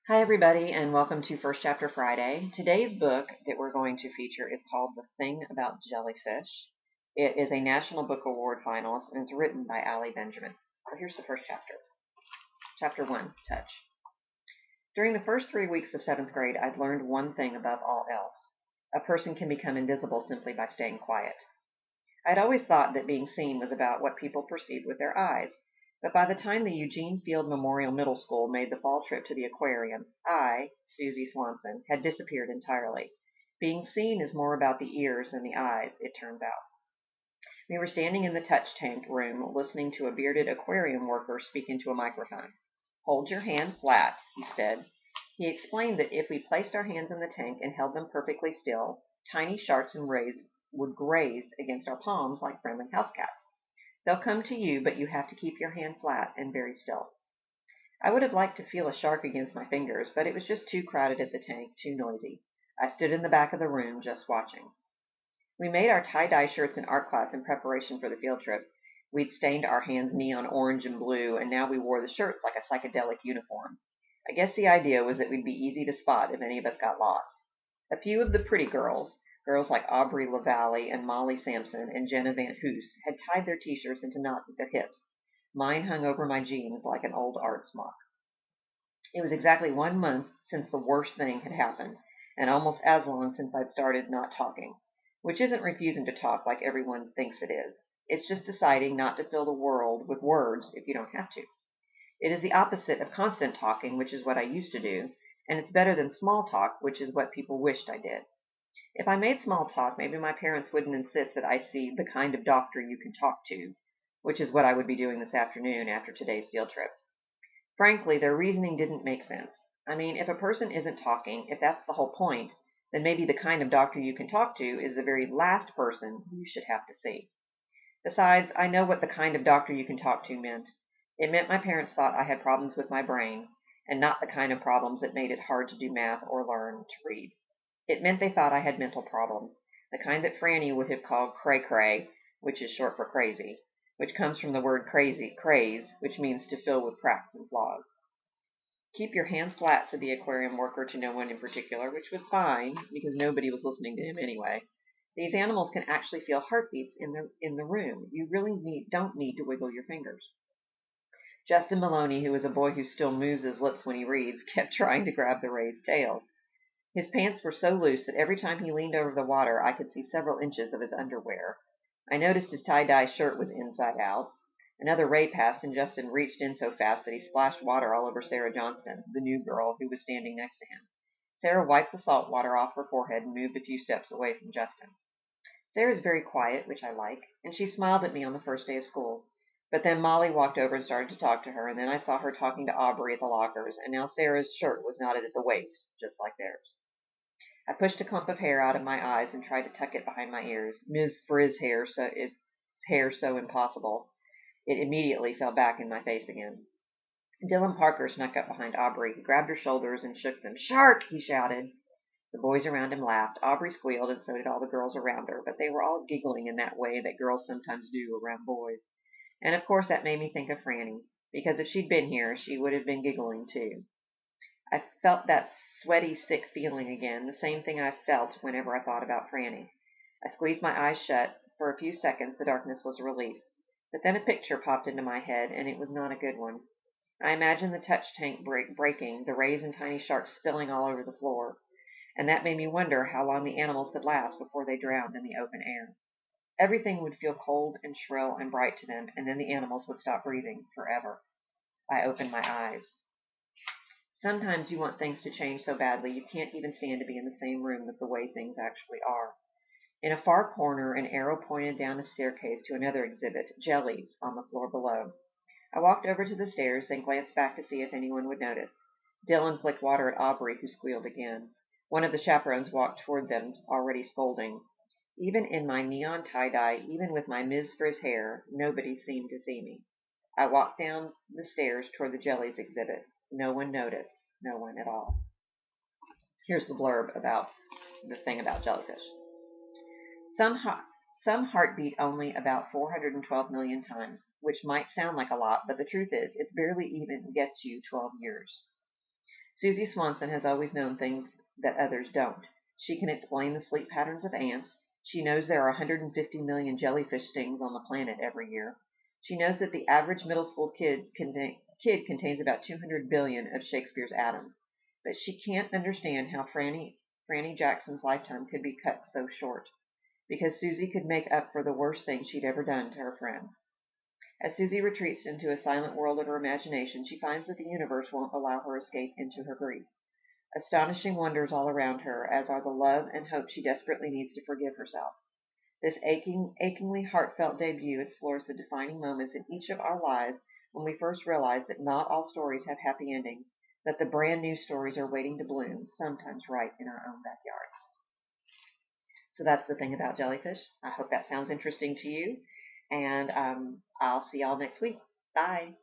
Hi, everybody, and welcome to First Chapter Friday. Today's book that we're going to feature is called The Thing About Jellyfish. It is a National Book Award finalist, and it's written by Ali Benjamin. So here's the first chapter. Chapter 1, Touch. During the first 3 weeks of 7th grade, I'd learned one thing above all else. A person can become invisible simply by staying quiet. I'd always thought that being seen was about what people perceived with their eyes. But by the time the Eugene Field Memorial Middle School made the fall trip to the aquarium, I, Suzy Swanson, had disappeared entirely. Being seen is more about the ears than the eyes, it turns out. We were standing in the touch tank room listening to a bearded aquarium worker speak into a microphone. "Hold your hand flat," he said. He explained that if we placed our hands in the tank and held them perfectly still, tiny sharks and rays would graze against our palms like friendly house cats. They'll come to you, but you have to keep your hand flat and very still. I would have liked to feel a shark against my fingers, but it was just too crowded at the tank, too noisy. I stood in the back of the room just watching. We made our tie-dye shirts in art class in preparation for the field trip. We'd stained our hands neon orange and blue, and now we wore the shirts like a psychedelic uniform. I guess the idea was that we'd be easy to spot if any of us got lost. A few of the pretty girls like Aubrey LaValle and Molly Sampson and Jenna Van Hoos, had tied their t-shirts into knots at their hips. Mine hung over my jeans like an old art smock. It was exactly 1 month since the worst thing had happened, and almost as long since I'd started not talking, which isn't refusing to talk like everyone thinks it is. It's just deciding not to fill the world with words if you don't have to. It is the opposite of constant talking, which is what I used to do, and it's better than small talk, which is what people wished I did. If I made small talk, maybe my parents wouldn't insist that I see the kind of doctor you can talk to, which is what I would be doing this afternoon after today's field trip. Frankly, their reasoning didn't make sense. I mean, if a person isn't talking, if that's the whole point, then maybe the kind of doctor you can talk to is the very last person you should have to see. Besides, I know what the kind of doctor you can talk to meant. It meant my parents thought I had problems with my brain, and not the kind of problems that made it hard to do math or learn to read. It meant they thought I had mental problems, the kind that Franny would have called cray-cray, which is short for crazy, which comes from the word craze, which means to fill with cracks and flaws. "Keep your hands flat," said the aquarium worker to no one in particular, which was fine, because nobody was listening to him anyway. "These animals can actually feel heartbeats in the room. You really don't need to wiggle your fingers." Justin Maloney, who is a boy who still moves his lips when he reads, kept trying to grab the rays' tails. His pants were so loose that every time he leaned over the water I could see several inches of his underwear. I noticed his tie-dye shirt was inside out. Another ray passed, and Justin reached in so fast that he splashed water all over Sarah Johnston, the new girl, who was standing next to him. Sarah wiped the salt water off her forehead and moved a few steps away from Justin. Sarah's very quiet, which I like, and she smiled at me on the first day of school. But then Molly walked over and started to talk to her, and then I saw her talking to Aubrey at the lockers, and now Sarah's shirt was knotted at the waist, just like theirs. I pushed a clump of hair out of my eyes and tried to tuck it behind my ears. Ms. Frizz's hair so impossible, it immediately fell back in my face again. Dylan Parker snuck up behind Aubrey. He grabbed her shoulders and shook them. "Shark!" he shouted. The boys around him laughed. Aubrey squealed, and so did all the girls around her, but they were all giggling in that way that girls sometimes do around boys. And of course that made me think of Franny, because if she'd been here, she would have been giggling too. I felt that sweaty, sick feeling again, the same thing I felt whenever I thought about Franny. I squeezed my eyes shut. For a few seconds the darkness was a relief. But then a picture popped into my head, and it was not a good one. I imagined the touch tank breaking, the rays and tiny sharks spilling all over the floor, and that made me wonder how long the animals could last before they drowned in the open air. Everything would feel cold and shrill and bright to them, and then the animals would stop breathing forever. I opened my eyes. Sometimes you want things to change so badly you can't even stand to be in the same room with the way things actually are. In a far corner, an arrow pointed down a staircase to another exhibit, jellies, on the floor below. I walked over to the stairs, then glanced back to see if anyone would notice. Dylan flicked water at Aubrey, who squealed again. One of the chaperones walked toward them, already scolding. Even in my neon tie-dye, even with my Ms. Frizz hair, nobody seemed to see me. I walked down the stairs toward the jellies exhibit. No one noticed. No one at all. Here's the blurb about the thing about jellyfish. Some heart beat only about 412 million times, which might sound like a lot, but the truth is, it barely even gets you 12 years. Suzy Swanson has always known things that others don't. She can explain the sleep patterns of ants. She knows there are 150 million jellyfish stings on the planet every year. She knows that the average middle school kid contains about 200 billion of Shakespeare's atoms. But she can't understand how Franny Jackson's lifetime could be cut so short, because Suzy could make up for the worst thing she'd ever done to her friend. As Suzy retreats into a silent world of her imagination, she finds that the universe won't allow her escape into her grief. Astonishing wonders all around her, as are the love and hope she desperately needs to forgive herself. This achingly heartfelt debut explores the defining moments in each of our lives when we first realize that not all stories have happy endings, that the brand new stories are waiting to bloom, sometimes right in our own backyards. So that's the thing about jellyfish. I hope that sounds interesting to you, and I'll see y'all next week. Bye.